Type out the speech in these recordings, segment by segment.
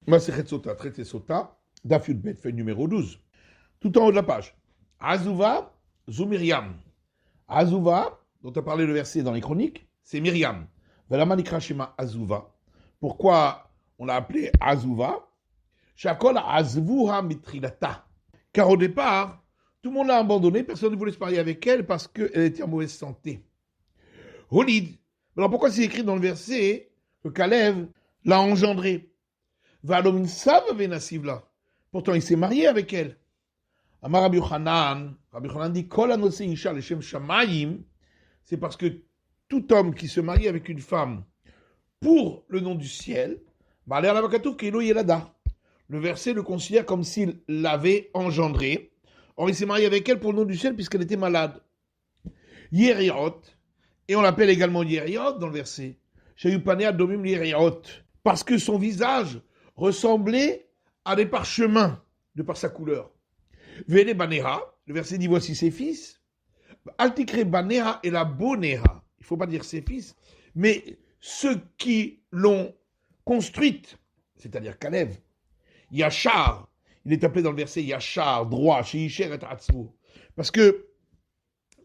Masechet Sota, traité Sota, Daf Yud Bet, feuille numéro 12. Tout en haut de la page. Azuva, Zou Myriam. Azuva, dont a parlé le verset dans les chroniques, c'est Myriam. Velamanikra Shema Azuva. Pourquoi on l'a appelée Azuva? Shakol Azvuha Mitrilata. Car au départ, tout le monde l'a abandonnée, personne ne voulait se marier avec elle parce qu'elle était en mauvaise santé. Holid. Alors pourquoi c'est écrit dans le verset que Kalev l'a engendrée? Valomin Sav Venasivla. Pourtant, il s'est marié avec elle. Amar Rabbi Yochanan dit Kol Anose Isha Leshem Shamayim. C'est parce que tout homme qui se marie avec une femme pour le nom du ciel, le verset le considère comme s'il l'avait engendrée. Or, il s'est marié avec elle pour le nom du ciel puisqu'elle était malade. Yeriot, et on l'appelle également Yeriot dans le verset. Shayupanea Domim Yeriot, parce que son visage ressemblait à des parchemins de par sa couleur. Vele Baneha, le verset dit voici ses fils. Altikre Baneha et la Boneha. Il ne faut pas dire ses fils, mais ceux qui l'ont construite, c'est-à-dire Kalev. Yachar, il est appelé dans le verset Yachar, droit, chez Isher et Atzvu, parce que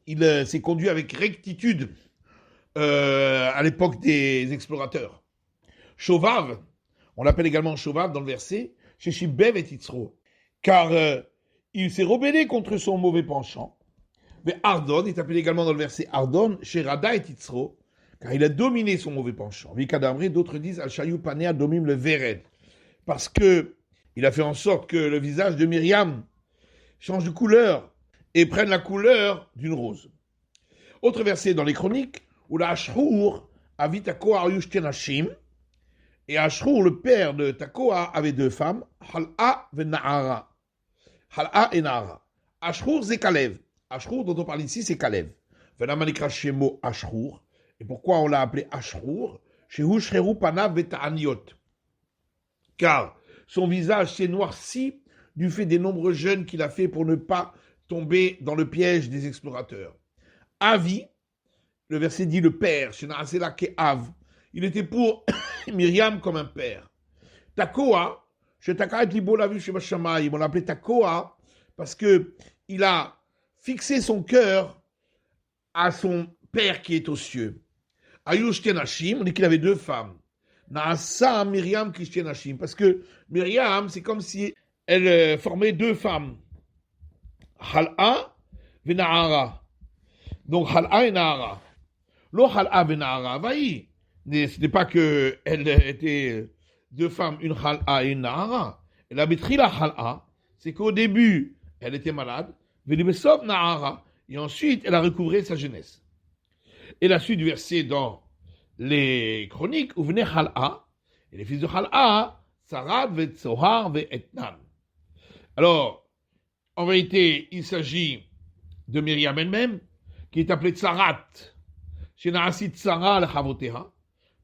il s'est conduit avec rectitude à l'époque des explorateurs. Shovav, on l'appelle également Shovav dans le verset, chez Shibev et Titzro, car il s'est rebellé contre son mauvais penchant. Mais Ardon est appelé également dans le verset Ardon, chez Rada et Titzro, car il a dominé son mauvais penchant. Vikadamri, d'autres disent Al-Shayu Panea Domim le Vered, parce que il a fait en sorte que le visage de Myriam change de couleur et prenne la couleur d'une rose. Autre verset dans les chroniques, où la Ashur avit Takoa Aryush Tenashim, et Ashur, le père de Takoa, avait deux femmes, Hal'a et Na'ara. Hal'a et Na'ara. Ashur, c'est Kalev. Ashur, dont on parle ici, c'est Kalev. Venamanikra Shemo Ashur. Et pourquoi on l'a appelé Ashur? Shehu Shreru Panav Beta'aniot. Car son visage s'est noirci du fait des nombreux jeûnes qu'il a fait pour ne pas tomber dans le piège des explorateurs. Avi, le verset dit le père, Shena'asela Ke'av. Il était pour Myriam comme un père. Takoa, Shetaka et Libo l'a vu chez Bashamayim. On l'appelait Takoa parce que il a fixé son cœur à son père qui est aux cieux. Ayush Tenashim, on dit qu'il avait deux femmes. Naasa Myriam Kishtenashim, parce que Myriam, c'est comme si elle formait deux femmes. Hal'a et Na'ara. Donc Hal'a et Na'ara. Lo Hal'a et Na'ara, vaï. Ce n'est pas qu'elle était deux femmes, une Hal'a et une Na'ara. Elle a maîtrisé la Hal'a, c'est qu'au début, elle était malade, Velibesov Na'ara, et ensuite, elle a recouvré sa jeunesse. Et la suite du verset dans les chroniques, où venait Hal'a, et les fils de Hal'a, Sarad, Vetsohar, Vetnan. Alors, en vérité, il s'agit de Myriam elle-même, qui est appelée Tsarat, chez Na'asit Tsara al-Chavoteha,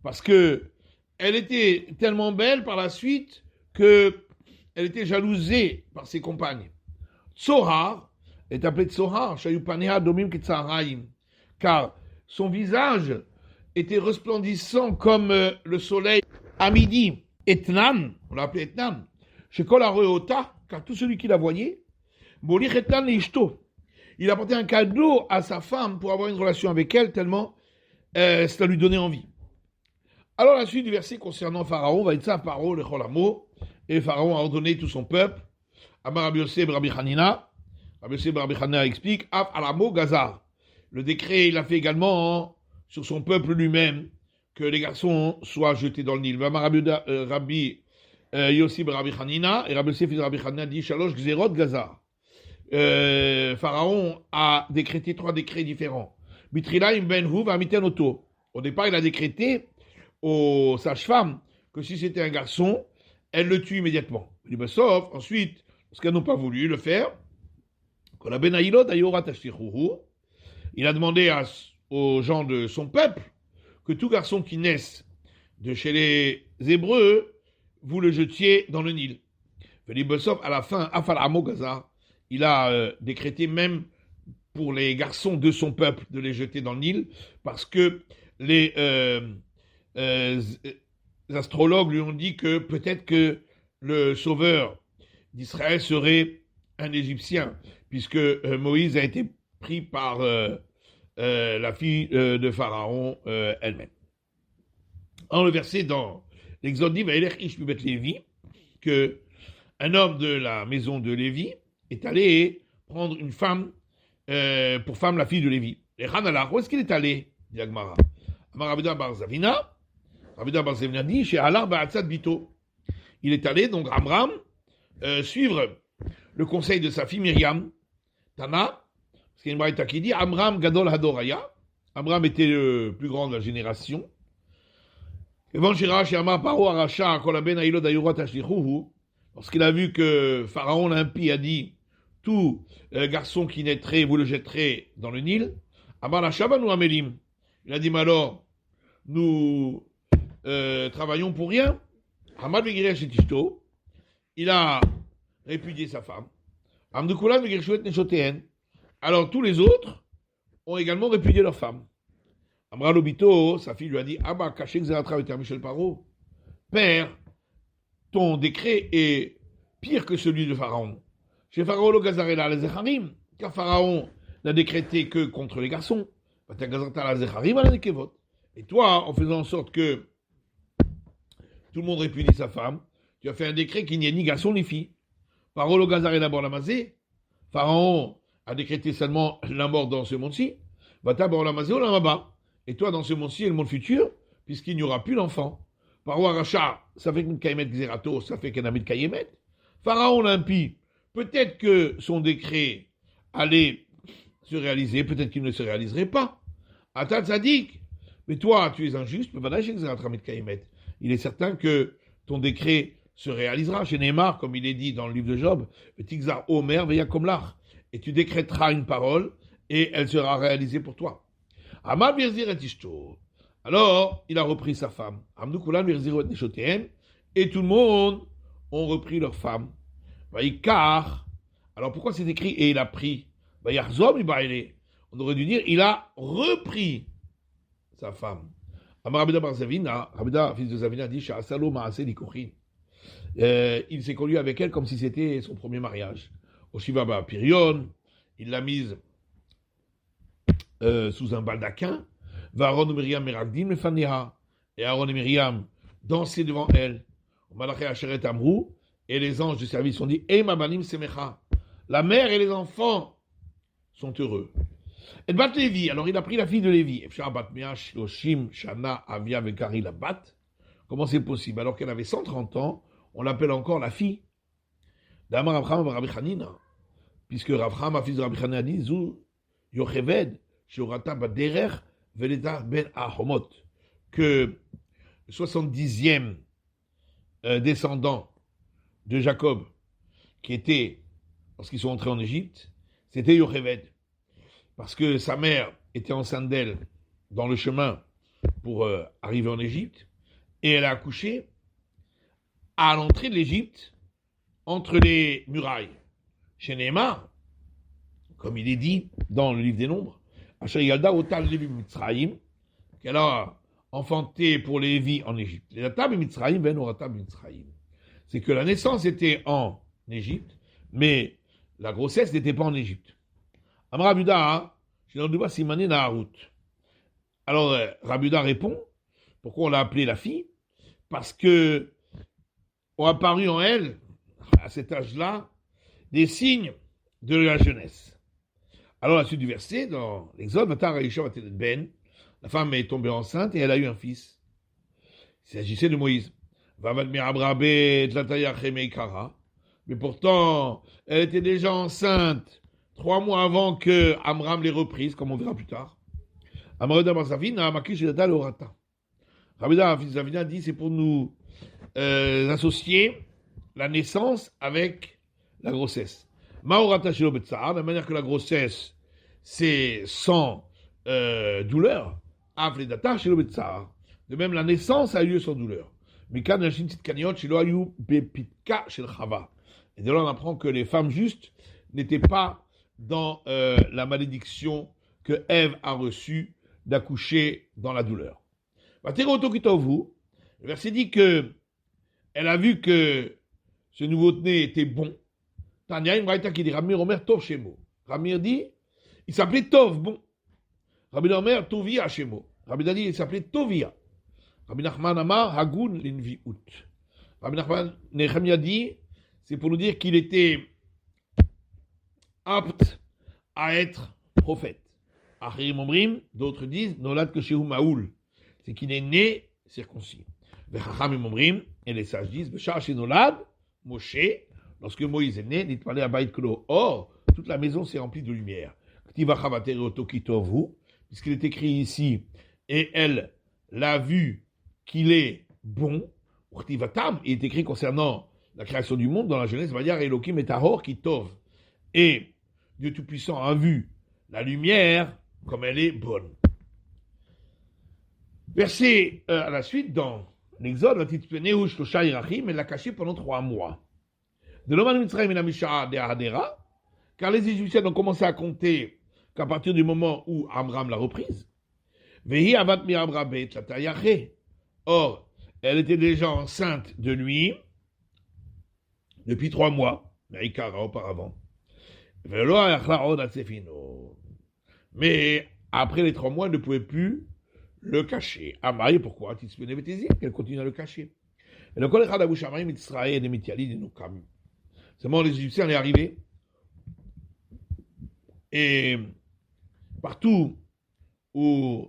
parce que elle était tellement belle par la suite que elle était jalousée par ses compagnes. Tsohar est appelée Tsohar, Shayupaneha Domim Kitsarayim, car son visage était resplendissant comme le soleil à midi. Etnan, on l'a appelé Etnan, chez Kol Areota, car tout celui qui la voyait, Molich Etnan Ishto, il apportait un cadeau à sa femme pour avoir une relation avec elle, tellement cela lui donnait envie. Alors la suite du verset concernant Pharaon, Vaïtsav Paro le Cholamo, et Pharaon a ordonné tout son peuple. Amar Rabbi Yosef Rabbi Hanina, Rabbi Yosef Rabbi Hanina explique, Af Alamo Gazar. Le décret, il a fait également sur son peuple lui-même que les garçons soient jetés dans le Nil. Rabbi Yosef Rabbi Hanina et Rabbi Yosef Rabbi Hanina dit Shalosh Gzerot Gazar. Pharaon a décrété trois décrets différents. Bitrilaim ben Huv Amiten Oto. Au départ, il a décrété aux sages-femmes que si c'était un garçon, elle le tue immédiatement. Sauf, ensuite, parce qu'elles n'ont pas voulu le faire, il a demandé aux gens de son peuple que tout garçon qui naisse de chez les Hébreux, vous le jetiez dans le Nil. À la fin, il a décrété même pour les garçons de son peuple de les jeter dans le Nil, parce que les astrologues lui ont dit que peut-être que le sauveur d'Israël serait un Égyptien, puisque Moïse a été pris par la fille de Pharaon elle-même. En le verset dans l'Exode dit, Vaïler Ish Mibet Lévi, que un homme de la maison de Lévi est allé prendre une femme pour femme la fille de Lévi. Et Hanalach, où est-ce qu'il est allé? Dit Agmara. Amar Rabida Bar Zavina dit, chez Halar Ba'atzad Bito. Il est allé, donc Amram, suivre le conseil de sa fille Myriam, Tana, parce qu'il y a une braïta qui dit, Amram Gadol Hadoraya. Amram était le plus grand de la génération. Lorsqu'il a vu que Pharaon l'impie a dit, tout garçon qui naîtrait, vous le jetterez dans le Nil, il a dit, mais alors, nous travaillons pour rien. Il a répudié sa femme. Alors tous les autres ont également répudié leur femme. Amra Lobito, sa fille lui a dit, Abba, caché Xeratra avec Michel Paro. Père, ton décret est pire que celui de Pharaon. Chez Pharaon, le Gazarela, les Zecharim, car Pharaon n'a décrété que contre les garçons. Et toi, en faisant en sorte que tout le monde répudie sa femme, tu as fait un décret qu'il n'y ait ni garçon ni fille. Pharaon, le Gazarela, Borlamazé. Pharaon a décrété seulement la mort dans ce monde-ci. Bata Borlamazé, Olamaba. Et toi, dans ce monde-ci et le monde futur, puisqu'il n'y aura plus d'enfants. Pharaon Racha, ça fait qu'une Kayemet Xerato, ça fait qu'un ami de Kayemet. Pharaon l'impie, peut-être que son décret allait se réaliser, peut-être qu'il ne se réaliserait pas. Atat Zadik, mais toi, tu es injuste, il est certain que ton décret se réalisera. Chez Neymar, comme il est dit dans le livre de Job, Tigzar Omer Veyakomlach, et tu décréteras une parole et elle sera réalisée pour toi. Amar Birzir et Ishto. Alors, il a repris sa femme. Amdoukulan Birzir et Nishotem. Et tout le monde ont repris leur femme. Vaïkar. Alors, pourquoi c'est écrit et il a pris? Vaïarzom Ibaïle. On aurait dû dire il a repris sa femme. Amar Rabida Bar Zavina. Rabida, fils de Zavina, dit Sha'asalo Ma'ase Likochin. Il s'est conduit avec elle comme si c'était son premier mariage. Au Shivaba Pirion, il l'a mise sous un baldaquin, va Aaron et Myriam Meragdim le Faniha, et Aaron et Myriam dansaient devant elle. Malaché Asheret Amrou, et les anges du service ont dit, Ema Banim Semecha, la mère et les enfants sont heureux. Et Bat Lévi, alors il a pris la fille de Lévi, Efshar Bat Meash, Loshim, Shana, Avia, Vekari, la Bat. Comment c'est possible? Alors qu'elle avait 130 ans, on l'appelle encore la fille d'Amar Abraham Rabbi Hanina, puisque Abraham, fils de Rabbi Hanina, dit, Zou Yocheved, que le 70e descendant de Jacob, qui était, lorsqu'ils sont entrés en Égypte, c'était Yocheved. Parce que sa mère était enceinte d'elle dans le chemin pour arriver en Égypte, et elle a accouché à l'entrée de l'Égypte, entre les murailles. Chez Neymar, comme il est dit dans le livre des Nombres, qu'elle a enfanté pour Lévi en Égypte. C'est que la naissance était en Égypte, mais la grossesse n'était pas en Égypte. Alors Rabuda répond, pourquoi on l'a appelée la fille? Parce que ont apparu en elle, à cet âge-là, des signes de la jeunesse. Alors, la suite du verset, dans l'Exode, la femme est tombée enceinte et elle a eu un fils. Il s'agissait de Moïse. Mais pourtant, elle était déjà enceinte 3 mois avant que Amram l'ait reprise, comme on verra plus tard. Rabida, fils Zavina, dit c'est pour nous associer la naissance avec la grossesse. La manière que la grossesse, c'est sans douleur. De même, la naissance a eu lieu sans douleur. Et de là, on apprend que les femmes justes n'étaient pas dans la malédiction que Ève a reçue d'accoucher dans la douleur. Le verset dit que elle a vu que ce nouveau-né était bon. Tanya, une braïta qui dit Ramir Omer Tov Shemo. Ramir dit, il s'appelait Tov, bon. Rabbi Omer Tovia Shemo. Rabbi dit, il s'appelait Tovia. Rabbi Nachman Amar Hagun Linviut. Rabbi Nachman Nehemia dit, c'est pour nous dire qu'il était apte à être prophète. Achirim Omrim, d'autres disent, Nolad Keshehu Maoul, c'est qu'il est né circoncis. Vechachamim Omrim, et les sages disent, Beshar Nolad, Moshe, lorsque Moïse est né, Nitpalé Abayit Klo. Or, toute la maison s'est remplie de lumière. Ktiva Chavater Otokitovu, puisqu'il est écrit ici, et elle l'a vu qu'il est bon. Ktivatam, il est écrit concernant la création du monde dans la Genèse, va dire Elohim et Tahor Kitov. Et Dieu Tout-Puissant a vu la lumière comme elle est bonne. Verset à la suite, dans l'Exode, la petite Nehush Tosha Irachim, elle l'a caché pendant 3 mois. De l'Oman Mitzrayim et la Misha de Hadera, car les Égyptiens ont commencé à compter qu'à partir du moment où Amram l'a reprise. Vehi Avat Mi Abrabet la Tayaché. Or, elle était déjà enceinte de lui depuis 3 mois, Meikara auparavant. Mais après les 3 mois, elle ne pouvait plus le cacher. Amaï, pourquoi? Qu'elle continue à le cacher. Et le Kol Echad Abu Shamayim Mitzraï de Mitiali de Nukam. Seulement les Égyptiens allaient arriver. Et partout où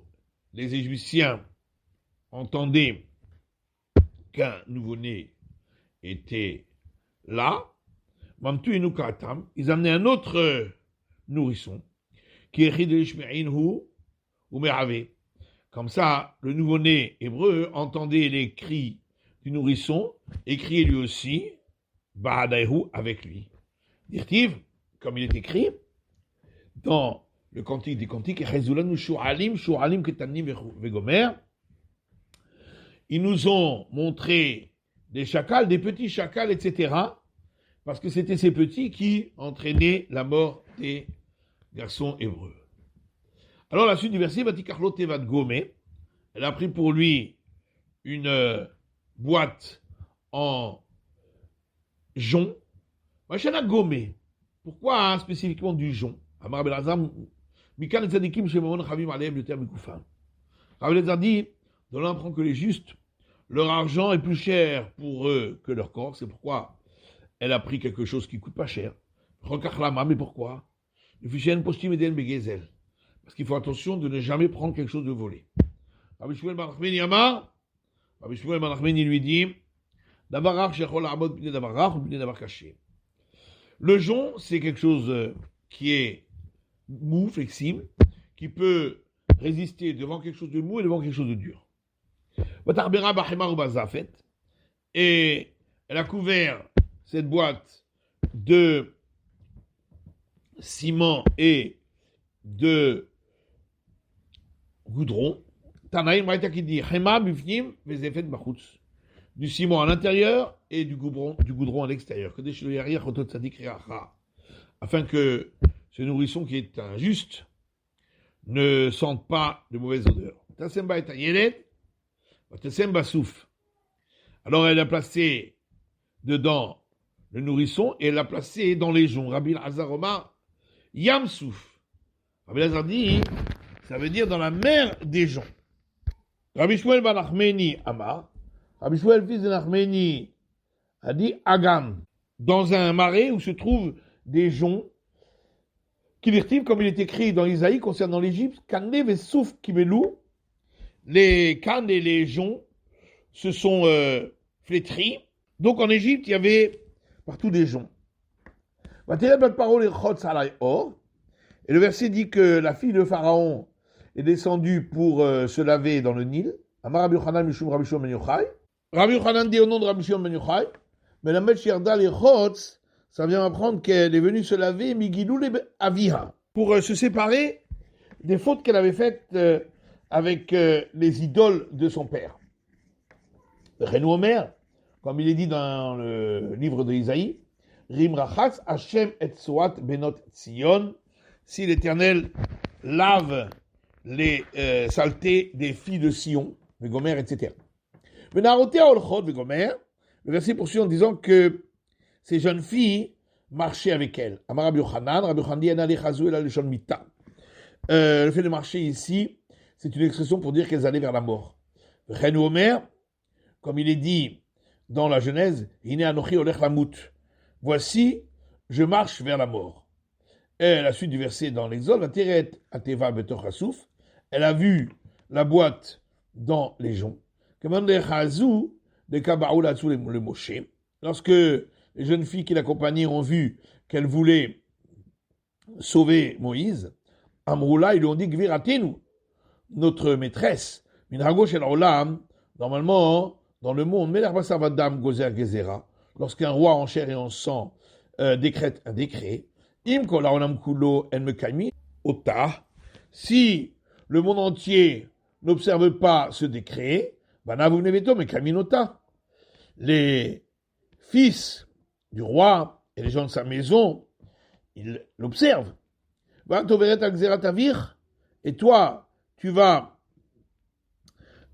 les Égyptiens entendaient qu'un nouveau-né était là, Mamtu Inukatam, ils amenaient un autre nourrisson qui est Chidrishme'inhu ou Merave. Comme ça, le nouveau-né hébreu entendait les cris du nourrisson et criait lui aussi Bahadaïhu avec lui. Dirtiv, comme il est écrit dans le cantique des cantiques, ils nous ont montré des chacals, des petits chacals, etc. Parce que c'était ces petits qui entraînaient la mort des garçons hébreux. Alors la suite du verset, Vatikarlo Tevat Gomé, elle a pris pour lui une boîte en jonc. Machana Gomé. Pourquoi spécifiquement du jonc? Amar Belazam, Mikan Tzadikim Shemon Chavim Aleim le terme Koufan. Rabbi Elazar dit, de là on apprend que les justes, leur argent est plus cher pour eux que leur corps, c'est pourquoi elle a pris quelque chose qui coûte pas cher. Mais pourquoi? Parce qu'il faut attention de ne jamais prendre quelque chose de volé. Rabbi Shmuel Barachmeni Amar, Rabbi Shmuel Barachmeni lui dit, le jonc, c'est quelque chose qui est mou, flexible, qui peut résister devant quelque chose de mou et devant quelque chose de dur. Et elle a couvert cette boîte de ciment et de goudron. Tanaïm Raïta qui dit Chema bifnim vezefet bachutz. Du ciment à l'intérieur et du goudron à l'extérieur. Afin que ce nourrisson qui est injuste ne sente pas de mauvaise odeur. Alors elle a placé dedans le nourrisson et elle l'a placé dans les joncs. Rabbi Elazar Omar Yamsouf. Rabbi Elazar dit, ça veut dire dans la mer des joncs. Rabbi Shmuel ben Nachmeni Amar. Rabbi Shmuel, fils de Nachmeni, a dit Agam, dans un marais où se trouvent des joncs, qui virtivent, comme il est écrit dans Isaïe concernant l'Égypte, Kane ve souf kibelou, les cannes et les joncs se sont flétris. Donc en Égypte, il y avait partout des joncs. Et le verset dit que la fille de Pharaon est descendue pour se laver dans le Nil. Amar Rabbi Yochanan Mishum Rabbi Shimon ben Yochai. Rabbi Yochanan dit au nom de Rabbi Shimon ben Yochai, mais la Mèche Yerda les Chotz, ça vient apprendre qu'elle est venue se laver Migilou le Aviha, pour se séparer des fautes qu'elle avait faites avec les idoles de son père. Renou Omer, comme il est dit dans le livre de Isaïe, Rim Rachatz Hashem et Soat Benot Tzion, si l'Éternel lave les saletés des filles de Sion, Vegomer, etc. Le verset poursuit en disant que ces jeunes filles marchaient avec elle. Amar Rabbi Yochanan dit Ena lechazou ela leshon mita. Le fait de marcher ici, c'est une expression pour dire qu'elles allaient vers la mort. Chen Omer, comme il est dit dans la Genèse, Hine anochi olech lamut. Voici, je marche vers la mort. Et la suite du verset dans l'Exode, Vateret ateva betoch hasouf. Elle a vu la boîte dans les joncs. Lorsque les jeunes filles qui l'accompagnaient ont vu qu'elle voulait sauver Moïse, Amroula, ils lui ont dit Gviratenu, notre maîtresse, Minhago shel Olam, normalement, dans le monde, lorsqu'un roi en chair et en sang décrète un décret, si le monde entier n'observe pas ce décret, les fils du roi et les gens de sa maison, ils l'observent. Et toi, tu vas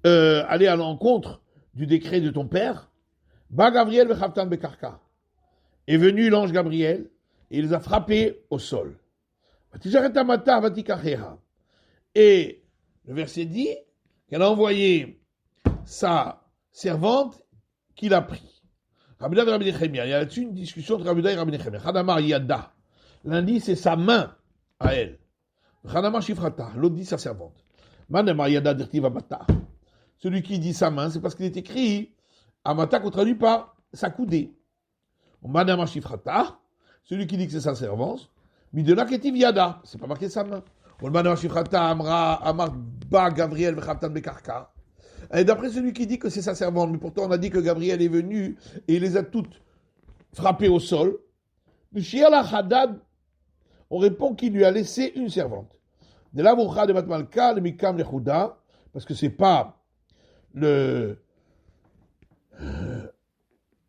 aller à l'encontre du décret de ton père. Est venu l'ange Gabriel et il les a frappés au sol. Et le verset dit qu'elle a envoyé sa servante qui l'a pris. Rabbi Yehuda et Rabbi Nechemia, il y a là-dessus une discussion entre Rabbi Yehuda et Rabbi Nechemia. Chadamar Yada, l'un dit c'est sa main à elle. Chadamar Shifrata, l'autre dit sa servante. Manamar Yada Dirtiva Bata. Celui qui dit sa main, c'est parce qu'il est écrit Amata qu'on traduit par sa coudée. Manamar Shifrata, celui qui dit que c'est sa servante, Midela Ketiv Yada, c'est pas marqué sa main. Manamar Shifrata Amar Ba Gabriel Vechaptan Bekarka. Et d'après celui qui dit que c'est sa servante, mais pourtant on a dit que Gabriel est venu et il les a toutes frappées au sol, on répond qu'il lui a laissé une servante. De là, de Batmalka, le Mikam Lechuda, parce que c'est pas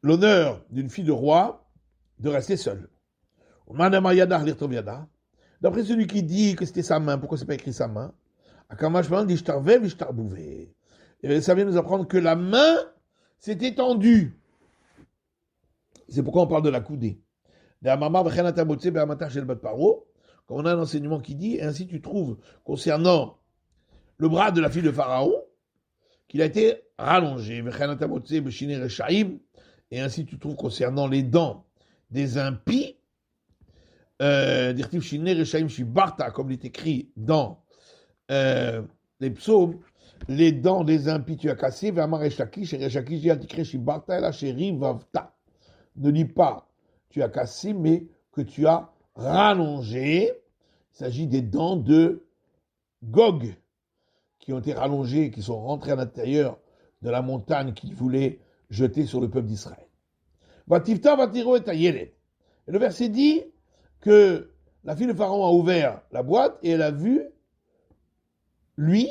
l'honneur d'une fille de roi de rester seule. D'après celui qui dit que c'était sa main, pourquoi c'est pas écrit sa main? Et ça vient nous apprendre que la main s'est étendue. C'est pourquoi on parle de la coudée. Comme on a un enseignement qui dit, et ainsi tu trouves, concernant le bras de la fille de Pharaon, qu'il a été rallongé. Et ainsi tu trouves concernant les dents des impies, comme il est écrit dans les psaumes, les dents des impies tu as cassées, ne dis pas tu as cassé, mais que tu as rallongé. Il s'agit des dents de Gog qui ont été rallongées, qui sont rentrées à l'intérieur de la montagne qu'il voulait jeter sur le peuple d'Israël. Et le verset dit que la fille de Pharaon a ouvert la boîte et elle a vu lui,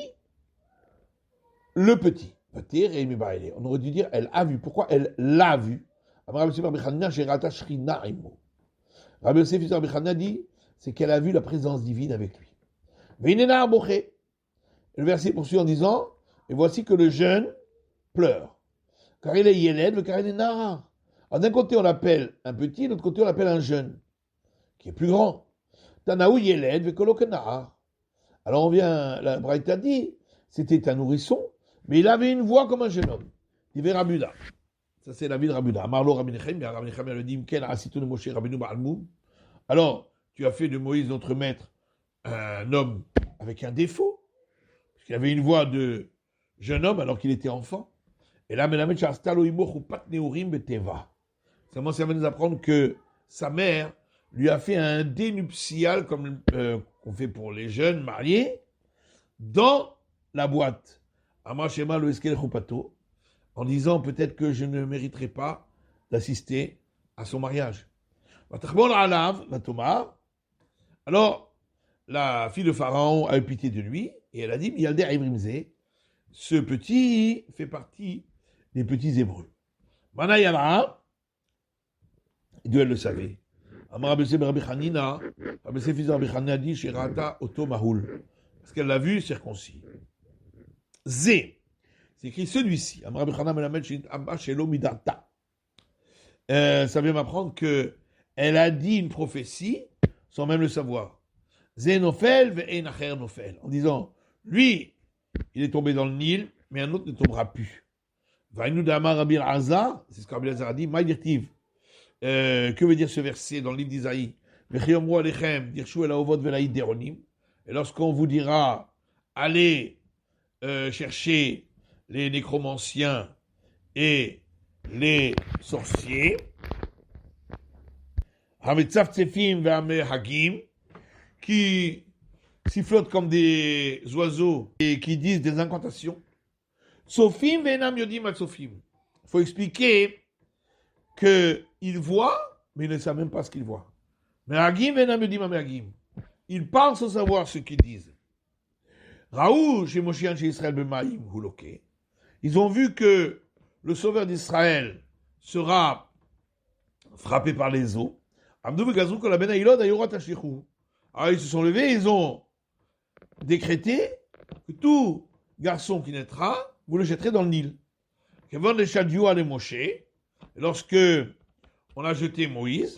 le petit. On aurait dû dire elle a vu. Pourquoi elle l'a vu? Rabbi Yosef Rabbi Chana dit c'est qu'elle a vu la présence divine avec lui. Et le verset poursuit en disant et voici que le jeune pleure. Car il est Yeled, car il est Nara. Alors d'un côté on l'appelle un petit, de l'autre côté on l'appelle un jeune, qui est plus grand. Tanaou Yeled, Vekolok Nara. Alors on vient, la Braïta dit, c'était un nourrisson, mais il avait une voix comme un jeune homme. Il avait Rabuda. Ça c'est la vie de Rabuda. Amarlo Rabbi Nechemia, Rabbi Nechemia le dit, Mken Asitou Moshe Rabbeinu Ba'almoum. Alors, tu as fait de Moïse notre maître un homme avec un défaut, parce qu'il avait une voix de jeune homme alors qu'il était enfant. Et là, ça va nous apprendre que sa mère lui a fait un dénuptial, comme on fait pour les jeunes mariés, dans la boîte. En disant peut-être que je ne mériterai pas d'assister à son mariage. Alors, la fille de Pharaon a eu pitié de lui, et elle a dit, ce petit fait partie des petits Hébreux. Manayala, Dieu elle le savait. Parce qu'elle l'a vu circoncis. Zé, c'est écrit celui-ci. Ça vient m'apprendre qu'elle a dit une prophétie sans même le savoir. Zé nofel ve'en acher nofel. En disant, lui, il est tombé dans le Nil, mais un autre ne tombera plus. Vaïnou d'Amar Rabbi Azar, c'est ce que Rabbi Azar a dit, Maïdirtiv. Que veut dire ce verset dans le livre d'Isaïe? Et lorsqu'on vous dira, allez chercher les nécromanciens et les sorciers, qui sifflotent comme des oiseaux et qui disent des incantations. Sofim venam yodim al sofim. Il faut expliquer qu'il voit, mais il ne sait même pas ce qu'il voit. Mais Hagim venam yodim al Hagim. Ils parlent sans savoir ce qu'ils disent. Raoul, chez Moshiach, chez Israël, Bemaïm, Houloké. Ils ont vu que le sauveur d'Israël sera frappé par les eaux. Amdou v'gazrou kol ben haïlod ayurat hashlichu. Alors ils se sont levés, ils ont décrété que tout garçon qui naîtra, vous le jetterez dans le Nil. Kevon le Shadio ale Moshe, lorsque on a jeté Moïse,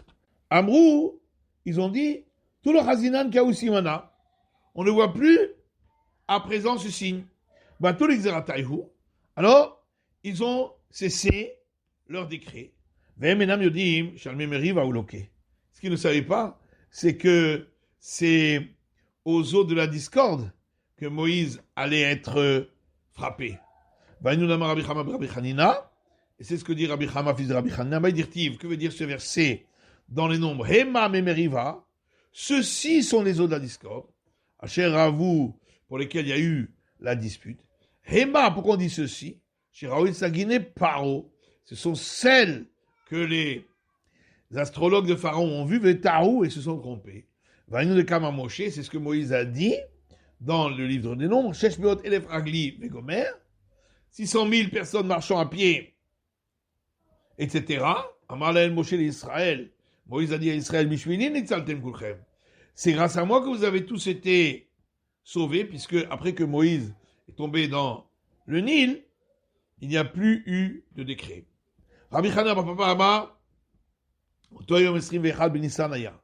Amrou, ils ont dit, tout le Chazinan Kaousimana, on ne voit plus à présent ce signe. Batou l'Ixeratayhu, alors ils ont cessé leur décret. Ve'menam yodim shalme meri va'uloke. Ce qu'ils ne savaient pas, c'est que c'est aux eaux de la discorde que Moïse allait être frappé. Et c'est ce que dit Rabbi Chama, fils de Rabbi Chanina. Que veut dire ce verset dans les nombres? Hema memeriva. Ceux-ci sont les eaux de la discorde. Asher Ravu, pour lesquels il y a eu la dispute. Hema, pourquoi on dit ceci? Shiraoui Sagine Paro. Ce sont celles que les astrologues de Pharaon ont vues, Vétarou, et se sont trompés. Vainu de Kama Moshe, c'est ce que Moïse a dit dans le livre des nombres. Sheshmeot Elef Ragli Vegomer. 600 000 personnes marchant à pied, etc. Amarlael Moshe l'Israël. Moïse a dit à Israël, Mishminin Nitzaltem Kulchem. C'est grâce à moi que vous avez tous été sauvés, puisque après que Moïse est tombé dans le Nil, il n'y a plus eu de décret. Rabbi Chana Papa Amar, Toyom Esrim Vechal Benissan Aya.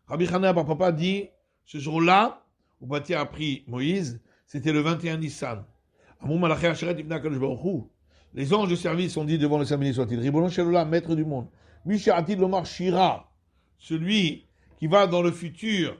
Rabbi Chana Papa dit, ce jour-là, où Bati a pris Moïse, c'était le 21 Nissan. Les anges de service ont dit devant le Saint-Béni soit-il, Ribonon Shelola, maître du monde, Misharatid Lomar Shira, celui qui va dans le futur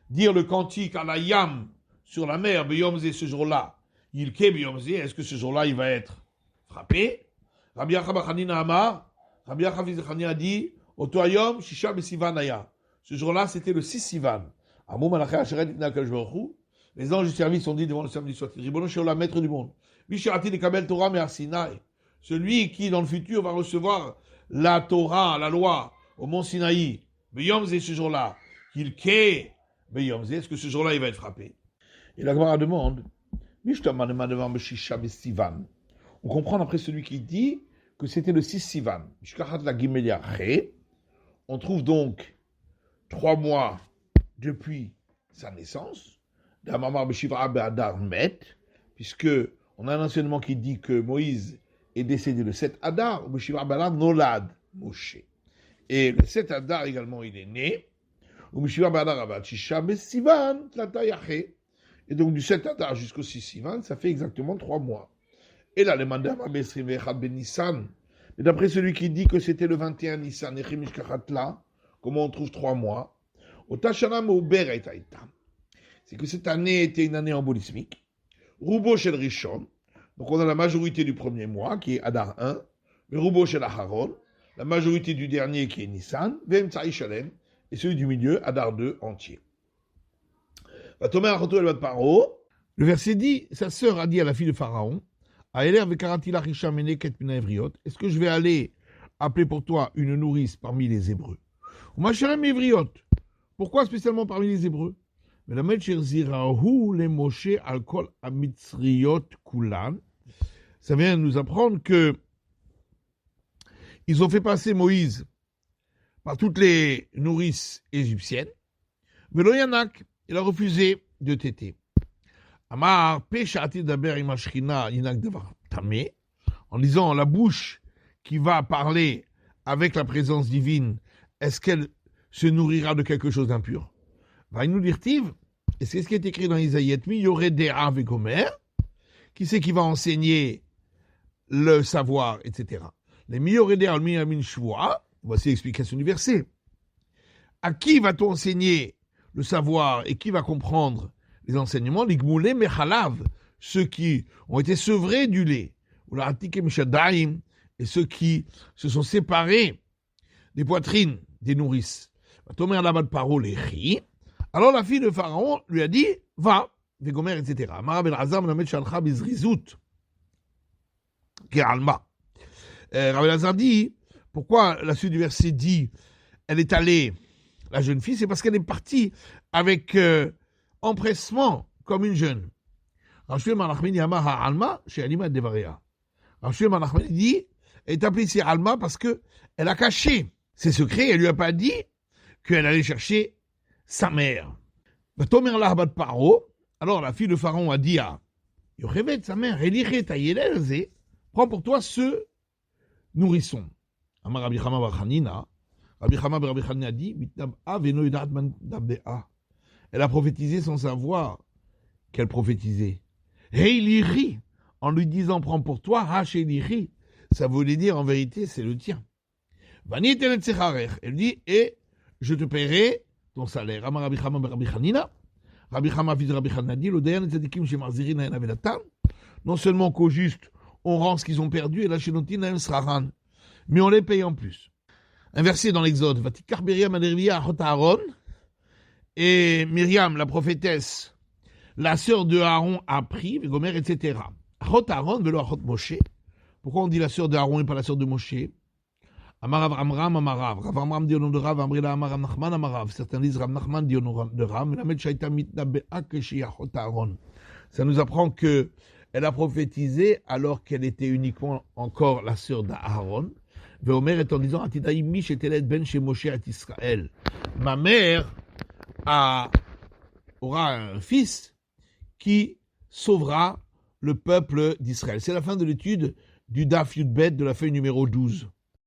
dire le cantique à la Yam sur la mer, Beyomze, ce jour-là, il ke Beyomze, est-ce que ce jour-là il va être frappé? Rabbi Achabachanina Amar, Rabbi Achabachanina a dit, Otoyom Shisha Besivanaya, ce jour-là c'était le 6 Sivan. Amou Malaché Asheret Ibn Akadosh Baruch Hu. Les anges du service ont dit devant le samedi soit-il, Ribono Sheola, maître du monde, Misharati de Kabel Torah Mer Sinaï, celui qui dans le futur va recevoir la Torah, la loi, au mont Sinaï, Beyomze ce jour-là, qu'il ké, Beyomze, est-ce que ce jour-là il va être frappé? Et la Gemara demande, on comprend après celui qui dit que c'était le 6 Sivan. On trouve donc 3 mois depuis sa naissance, puisque on a un enseignement qui dit que Moïse est décédé le 7 Adar, Nolad Moshe. Et le 7 Adar également, il est né. Et donc du 7 Adar jusqu'au 6 Sivan, ça fait exactement 3 mois. Et là, le mandat Ben Nissan. Et d'après celui qui dit que c'était le 21 Nissan, comment on trouve 3 mois? C'est que cette année était une année embolismique. Roubo Shel Rishon, donc on a la majorité du premier mois, qui est Adar 1, mais Roubo Shel Aharon, la majorité du dernier, qui est Nissan, Vem Tsaï Shalem, et celui du milieu, Adar 2 entier. Le verset dit, sa sœur a dit à la fille de Pharaon, est-ce que je vais aller appeler pour toi une nourrice parmi les Hébreux? Pourquoi spécialement parmi les Hébreux? Ça vient nous apprendre que ils ont fait passer Moïse par toutes les nourrices égyptiennes. Velo Yanak, il a refusé de téter. Amar Peshati Daber Imashchina Yinak Davar Tamé, en disant la bouche qui va parler avec la présence divine, est-ce qu'elle se nourrira de quelque chose d'impur? Va nous dire Tiv, et c'est ce qui est écrit dans Isaïe, il y aurait des Rav et Gomer, qui c'est qui va enseigner le savoir, etc. Les Miyoré des Almin Amin Shvoa, voici l'explication du verset. À qui va-t-on enseigner le savoir et qui va comprendre les enseignements? Les Gmoulé Mechalav, ceux qui ont été sevrés du lait, ou la Atike Mishadaim, et ceux qui se sont séparés des poitrines des nourrices. Alors la fille de Pharaon lui a dit, va, Vegomer, etc. Rabbi Elazar dit, pourquoi la suite du verset dit, elle est allée, la jeune fille, c'est parce qu'elle est partie avec empressement, comme une jeune. Rav Menachem dit, elle est appelée ici Alma parce qu'elle a caché ses secrets, elle lui a pas dit qu'elle allait chercher sa mère. Alors la fille de Pharaon a dit à Yochevet, sa mère, prends pour toi ce nourrisson. Amar Rabbi Chama bar Chanina, Rabbi Chama bar Rabbi Chanina a dit, elle a prophétisé sans savoir qu'elle prophétisait. Heiliri, en lui disant, prends pour toi, Hacheliri, ça voulait dire en vérité, c'est le tien. Elle dit, et je te paierai ton salaire. Amar Rabbi Chama bar Rabbi Chanina, Rabbi Chama fils de Rabbi Chanina dit, non seulement qu'au juste, on rend ce qu'ils ont perdu, et la Shenotin Naem Sraran, mais on les paye en plus. Un verset dans l'Exode, Vatikar Miriam Anervia Hot Aaron, et Myriam, la prophétesse, la sœur de Aaron, a pris, Gomer, etc. Hot Aaron, velo Hot Moshe. Pourquoi on dit la sœur de Aaron et pas la sœur de Moshe? Amarav Amram Amarav. Rav Amram dit au nom de Rav, Amrila Amarav Nachman Amarav. Certains disent Rav Nachman dit au nom de Rav, mais la Med Shaita Mitnabea Keshia Hot Aaron. Ça nous apprend que elle a prophétisé alors qu'elle était uniquement encore la sœur d'Aaron. Veomer est en disant Atidaï Mish et Telet Ben chez Moshe et Israël. Ma mère aura un fils qui sauvera le peuple d'Israël. C'est la fin de l'étude du Daf Yudbet de la feuille numéro 12.